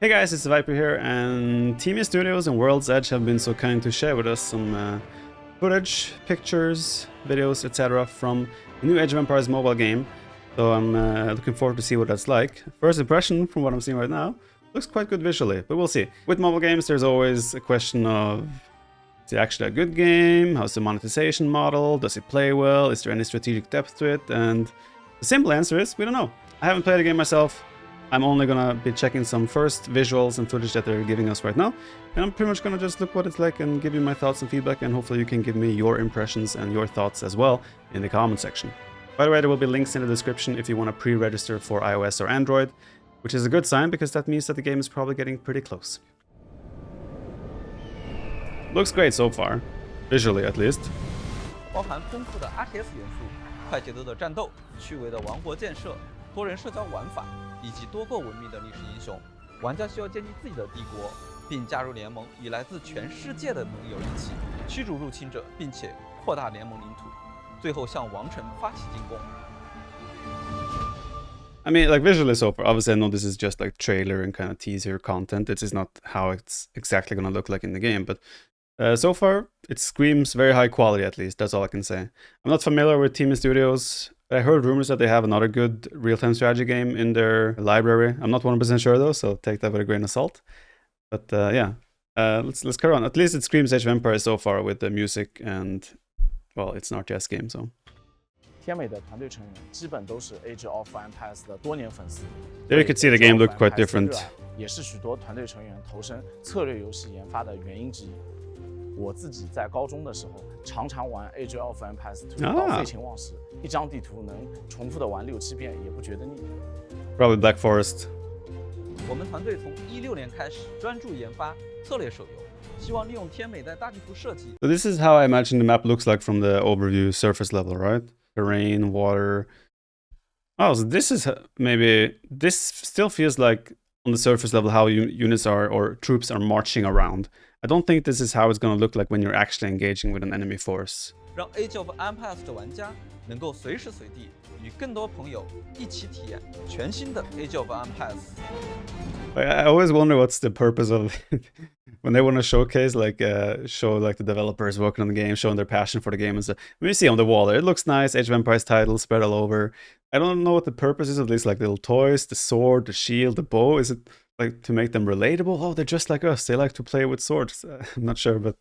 Hey guys, it's TheViper here, and Team Studios and World's Edge have been so kind to share with us some footage, pictures, videos, etc. from the new Age of Empires mobile game. So I'm looking forward to see what that's like. First impression from what I'm seeing right now, looks quite good visually, but we'll see. With mobile games, there's always a question of, is it actually a good game? How's the monetization model? Does it play well? Is there any strategic depth to it? And the simple answer is, we don't know. I haven't played the game myself. I'm only gonna be checking some first visuals and footage that they're giving us right now, and I'm pretty much gonna just look what it's like and give you my thoughts and feedback, and hopefully you can give me your impressions and your thoughts as well in the comment section. By the way, there will be links in the description if you want to pre-register for iOS or Android, which is a good sign because that means that the game is probably getting pretty close. Looks great so far, visually at least. 包含丰富的 RTS 元素、快节奏的战斗、趣味的王国建设、多人社交玩法。 以及多个文明的历史英雄，玩家需要建立自己的帝国，并加入联盟，以来自全世界的盟友一起驱逐入侵者，并且扩大联盟领土，最后向王城发起进攻。I mean, like visually so far, obviously I know this is just like trailer and kind of teaser content. This is not how it's exactly going to look like in the game, but so far it screams very high quality at least. That's all I can say. I'm not familiar with Team Studios. I heard rumors that they have another good real-time strategy game in their library. I'm not 100% sure though, so take that with a grain of salt. But yeah, let's carry on. At least it screams Age of Empires so far with the music and, well, it's an RTS game, so. 天美的团队成员基本都是 Age of Empires 的多年粉丝。 There you could see the game looked quite different. 也是许多团队成员投身策略游戏研发的原因之一。 我自己在高中的时候，常常玩 Age of Empires 2到废寝忘食，一张地图能重复的玩6、7遍也不觉得腻。Probably Black Forest. 我们团队从16年开始专注研发策略手游，希望利用天美在大地图设计。 So this is how I imagine the map looks like from the overview surface level, right? Terrain, water. Oh, so this is maybe this still feels like on the surface level how units are or troops are marching around. I don't think this is how it's going to look like when you're actually engaging with an enemy force. 让 Age of Empires 的玩家能够随时随地与更多朋友一起体验全新的 Age of Empires。 I always wonder what's the purpose of when they want to showcase, like, show like the developers working on the game, showing their passion for the game and stuff. Let me see on the wall there. It looks nice. Age of Empires titles spread all over. I don't know what the purpose is of these, like little toys, the sword, the shield, the bow. Is it like to make them relatable? Oh, they're just like us. They like to play with swords. I'm not sure, but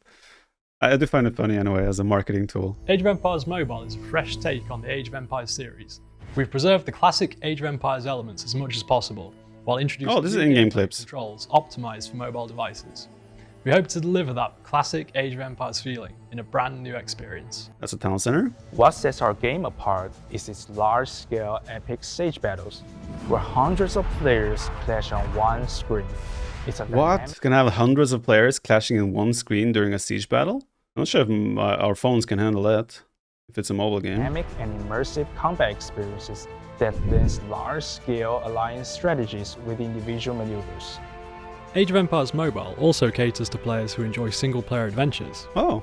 I do find it funny anyway as a marketing tool. Age of Empires Mobile is a fresh take on the Age of Empires series. We've preserved the classic Age of Empires elements as much as possible, while introducing this is in-game clips. Controls optimized for mobile devices. We hope to deliver that classic Age of Empires feeling in a brand new experience. That's a town center. What sets our game apart is its large-scale epic stage battles, where hundreds of players clash on one screen. It's a What? Can have hundreds of players clashing in one screen during a siege battle? I'm not sure if our phones can handle that, if it's a mobile game. Dynamic and immersive combat experiences that blends large-scale alliance strategies with individual maneuvers. Age of Empires Mobile also caters to players who enjoy single-player adventures. Oh.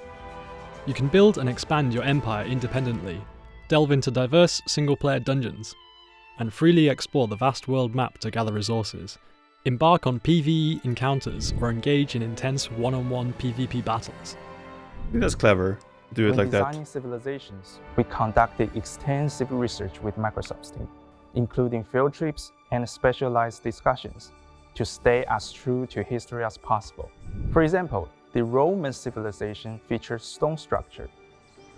You can build and expand your empire independently, delve into diverse single-player dungeons, and freely explore the vast world map to gather resources. Embark on PvE encounters or engage in intense one-on-one PvP battles. I think that's clever. Do it like that. When designing civilizations, we conducted extensive research with Microsoft's team, including field trips and specialized discussions, to stay as true to history as possible. For example, the Roman civilization features stone structure.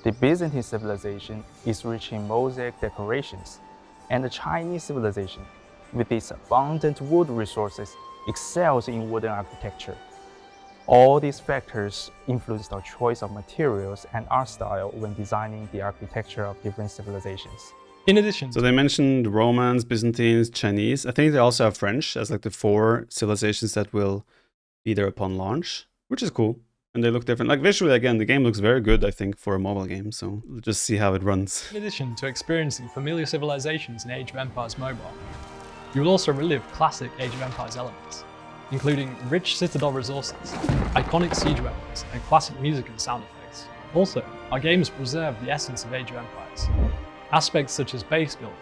The Byzantine civilization is rich in mosaic decorations, and the Chinese civilization, with its abundant wood resources, excels in wooden architecture. All these factors influenced our choice of materials and art style when designing the architecture of different civilizations. In addition, So they mentioned Romans, Byzantines, Chinese. I think they also have French as like the 4 civilizations that will be there upon launch, which is cool. And they look different. Like visually, again, the game looks very good, I think, for a mobile game. So we'll just see how it runs. in addition to experiencing familiar civilizations in Age of Empires Mobile, you will also relive classic Age of Empires elements, including rich citadel resources, iconic siege weapons, and classic music and sound effects. Also, our games preserve the essence of Age of Empires. Aspects such as base building,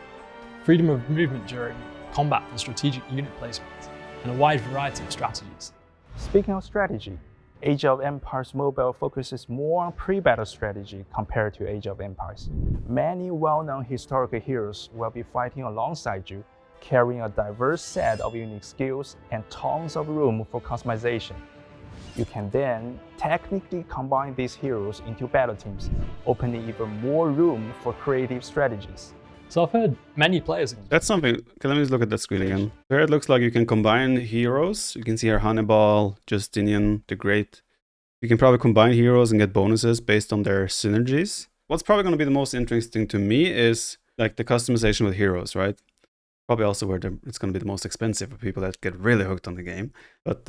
freedom of movement during combat and strategic unit placement, and a wide variety of strategies. Speaking of strategy, Age of Empires Mobile focuses more on pre-battle strategy compared to Age of Empires. Many well-known historical heroes will be fighting alongside you, carrying a diverse set of unique skills and tons of room for customization. You can then technically combine these heroes into battle teams, opening even more room for creative strategies. So I've heard many players. That's something. Okay, let me just look at that screen again. Here it looks like you can combine heroes. You can see here Hannibal, Justinian, the Great. You can probably combine heroes and get bonuses based on their synergies. What's probably going to be the most interesting to me is like the customization with heroes, right? Probably also where it's going to be the most expensive for people that get really hooked on the game. But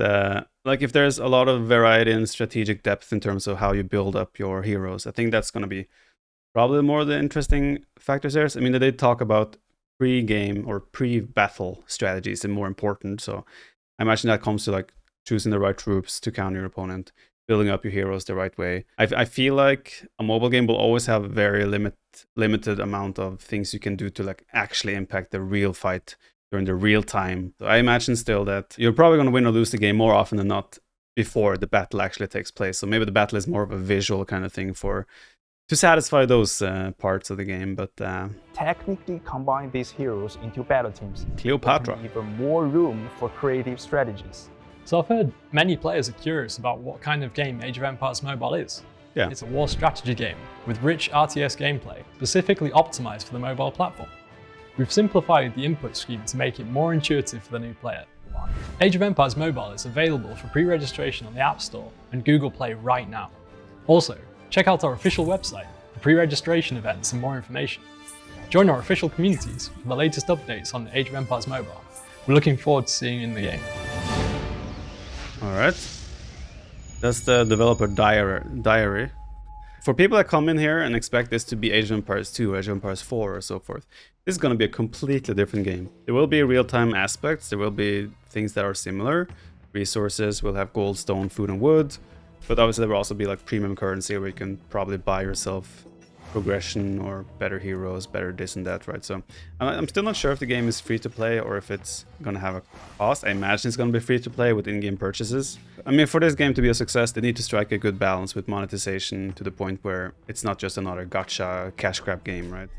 like if there's a lot of variety and strategic depth in terms of how you build up your heroes, I think that's going to be probably more the interesting factors there. I mean, they did talk about pre-game or pre-battle strategies and more important. So I imagine that comes to like choosing the right troops to counter your opponent, building up your heroes the right way. I feel like a mobile game will always have a very limited amount of things you can do to like actually impact the real fight during the real time. So I imagine still that you're probably going to win or lose the game more often than not before the battle actually takes place. So maybe the battle is more of a visual kind of thing to satisfy those parts of the game, but technically combine these heroes into battle teams, Cleopatra. opening even more room for creative strategies. So I've heard many players are curious about what kind of game Age of Empires Mobile is. Yeah. It's a war strategy game with rich RTS gameplay, specifically optimized for the mobile platform. We've simplified the input scheme to make it more intuitive for the new player. Age of Empires Mobile is available for pre-registration on the App Store and Google Play right now. Also, check out our official website for pre-registration events and more information. Join our official communities for the latest updates on Age of Empires Mobile. We're looking forward to seeing you in the game. All right. That's the developer diary. For people that come in here and expect this to be Age of Empires 2, Age of Empires 4 or so forth, this is going to be a completely different game. There will be real-time aspects, there will be things that are similar. Resources will have gold, stone, food and wood. But obviously there will also be like premium currency where you can probably buy yourself progression or better heroes, better this and that, right? So I'm still not sure if the game is free to play or if it's going to have a cost. I imagine it's going to be free to play with in-game purchases. I mean, for this game to be a success, they need to strike a good balance with monetization to the point where it's not just another gacha cash grab game, right?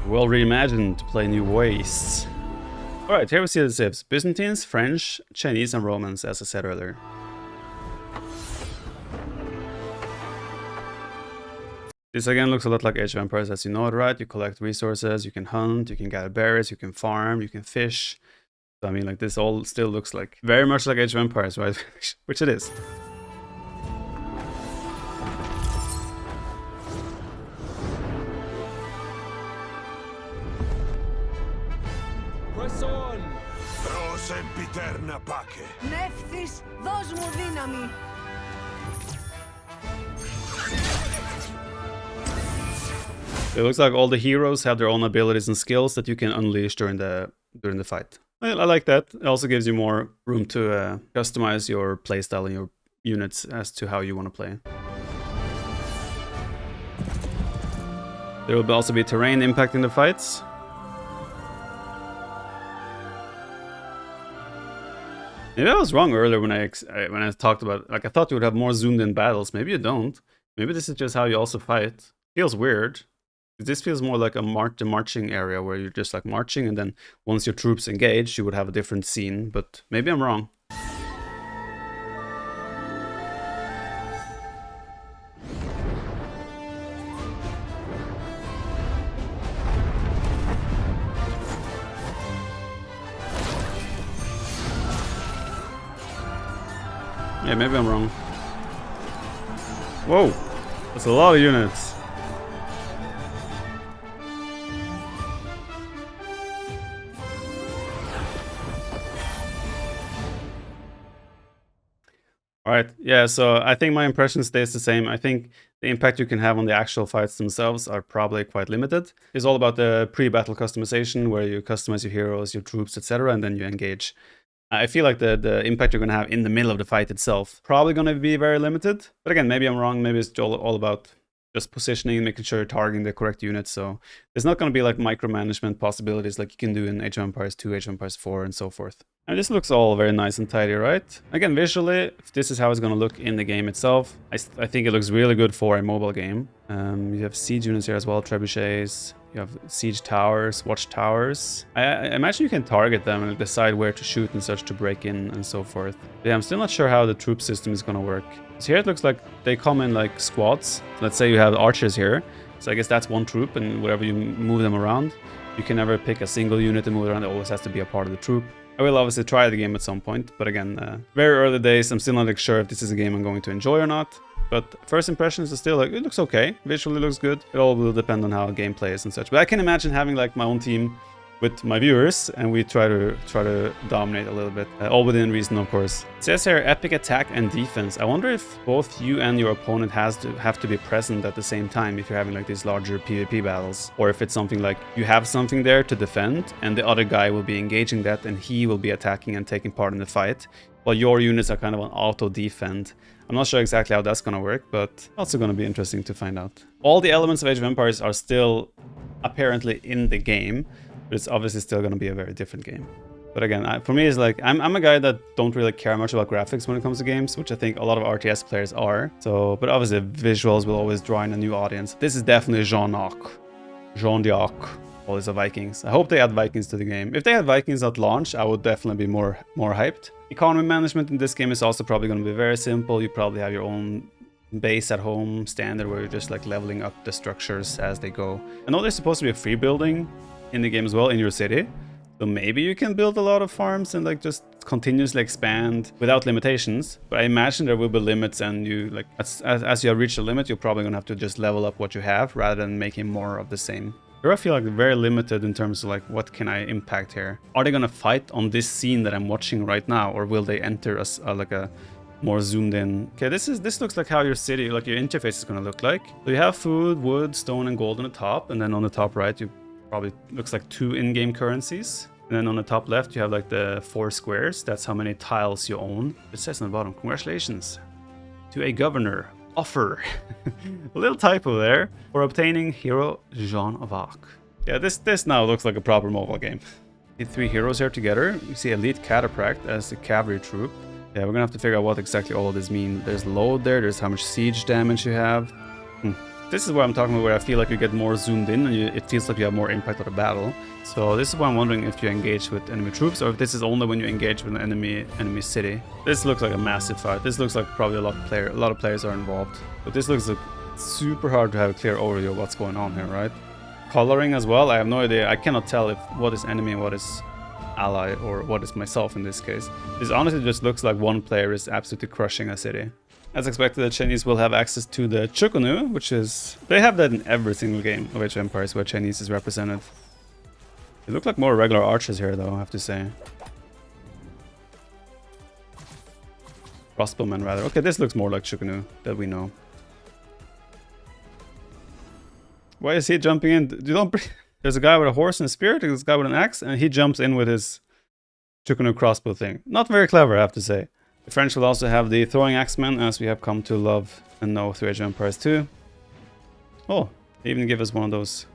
Well reimagined to play new wastes. Alright, here we see the civs. Byzantines, French, Chinese and Romans, as I said earlier. This again looks a lot like Age of Empires as you know it, right? You collect resources, you can hunt, you can gather berries, you can farm, you can fish. So I mean, like this all still looks like very much like Age of Empires, right? Which it is. Νεύθης, δώσ' μου δύναμη. It looks like all the heroes have their own abilities and skills that you can unleash during the fight. I like that. It also gives you more room to customize your playstyle and your units as to how you want to play. There will also be terrain impacting the fights. Maybe I was wrong earlier when I talked about, like, I thought you would have more zoomed in battles. Maybe you don't. Maybe this is just how you also fight. Feels weird. This feels more like a marching area where you're just like marching, and then once your troops engage, you would have a different scene. But maybe I'm wrong. Yeah, maybe I'm wrong. Whoa, that's a lot of units. Alright, yeah, so I think my impression stays the same. I think the impact you can have on the actual fights themselves are probably quite limited. It's all about the pre-battle customization where you customize your heroes, your troops, etc., and then you engage. I feel like the impact you're going to have in the middle of the fight itself probably going to be very limited. But again, maybe I'm wrong. Maybe it's all about just positioning and making sure you're targeting the correct units. So there's not going to be like micromanagement possibilities like you can do in Age of Empires 2, Age of Empires 4, and so forth. And this looks all very nice and tidy, right? Again, visually, this is how it's going to look in the game itself. I think it looks really good for a mobile game. You have siege units here as well, trebuchets. You have siege towers, watch towers. I imagine you can target them and decide where to shoot and such to break in and so forth. But yeah, I'm still not sure how the troop system is going to work. So here it looks like they come in like squads. Let's say you have archers here. So I guess that's one troop, and wherever you move them around, you can never pick a single unit to move around. It always has to be a part of the troop. I will obviously try the game at some point, but again, very early days. I'm still not like sure if this is a game I'm going to enjoy or not. But first impressions are still like, it looks okay. Visually looks good. It all will depend on how gameplay is and such. But I can imagine having like my own team with my viewers, and we try to dominate a little bit, all within reason, of course. It says here epic attack and defense. I wonder if both you and your opponent have to be present at the same time if you're having like these larger PvP battles, or if it's something like you have something there to defend and the other guy will be engaging that and he will be attacking and taking part in the fight, while your units are kind of on auto defend. I'm not sure exactly how that's gonna work, but also gonna be interesting to find out. All the elements of Age of Empires are still apparently in the game, but it's obviously still going to be a very different game. But again, for me, it's like, I'm a guy that don't really care much about graphics when it comes to games, which I think a lot of RTS players are. So, but obviously visuals will always draw in a new audience. This is definitely Jean d'Arc, all these are Vikings. I hope they add Vikings to the game. If they had Vikings at launch, I would definitely be more hyped. Economy management in this game is also probably going to be very simple. You probably have your own base at home standard where you're just like leveling up the structures as they go. I know there's supposed to be a free building in the game as well in your city, so maybe you can build a lot of farms and like just continuously expand without limitations. But I imagine there will be limits, and you like as you have reached a limit, you're probably gonna have to just level up what you have rather than making more of the same. Here I feel like very limited in terms of like what can I impact here. Are they gonna fight on this scene that I'm watching right now, or will they enter us like a more zoomed in? Okay, this looks like how your city, like your interface is gonna look like. So you have food, wood, stone, and gold on the top, and then on the top right you probably looks like 2 in-game currencies. And then on the top left you have like the 4 squares. That's how many tiles you own. It says on the bottom, congratulations to a governor. Offer. A little typo there. For obtaining hero Jean of Arc. Yeah, this now looks like a proper mobile game. The 3 heroes here together. You see elite cataphract as the cavalry troop. Yeah, we're gonna have to figure out what exactly all of this mean. There's load there, there's how much siege damage you have. This is what I'm talking about, where I feel like you get more zoomed in and it feels like you have more impact on the battle. So this is why I'm wondering if you engage with enemy troops, or if this is only when you engage with an enemy city. This looks like a massive fight. This looks like probably a lot of players are involved. But this looks like super hard to have a clear overview of what's going on here, right? Coloring as well, I have no idea. I cannot tell if what is enemy and what is ally, or what is myself in this case. This honestly just looks like one player is absolutely crushing a city. As expected, the Chinese will have access to the Chukunu, which is... They have that in every single game of Age of Empires where Chinese is represented. They look like more regular archers here though, I have to say. Crossbowmen rather. Okay, this looks more like Chukunu that we know. Why is he jumping in? You don't... There's a guy with a horse and a spear, there's a guy with an axe, and he jumps in with his Chukunu crossbow thing. Not very clever, I have to say. The French will also have the throwing axemen, as we have come to love and know through Age of Empires 2. Oh, they even give us one of those.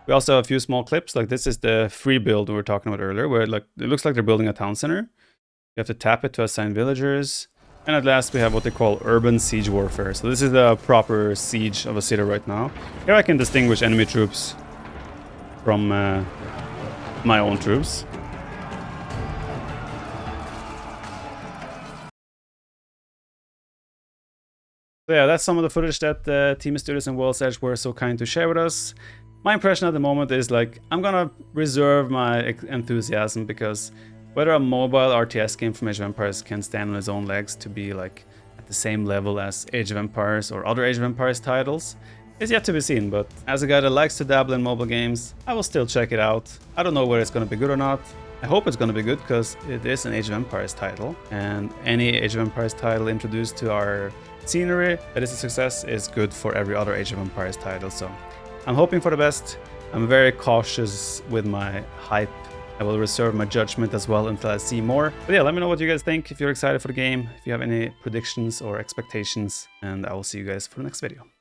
We also have a few small clips, like this is the free build we were talking about earlier, where like it looks like they're building a town center. You have to tap it to assign villagers. And at last we have what they call urban siege warfare. So this is the proper siege of a city right now. Here I can distinguish enemy troops from my own troops. So yeah, that's some of the footage that Team Studios and World's Edge were so kind to share with us. My impression at the moment is like, I'm gonna reserve my enthusiasm, because whether a mobile RTS game from Age of Empires can stand on its own legs to be like at the same level as Age of Empires or other Age of Empires titles is yet to be seen. But as a guy that likes to dabble in mobile games, I will still check it out. I don't know whether it's going to be good or not, I hope it's gonna be good because it is an Age of Empires title, and any Age of Empires title introduced to our scenery that is a success is good for every other Age of Empires title. So I'm hoping for the best. I'm very cautious with my hype. I will reserve my judgment as well until I see more. But yeah, let me know what you guys think, if you're excited for the game, if you have any predictions or expectations, and I will see you guys for the next video.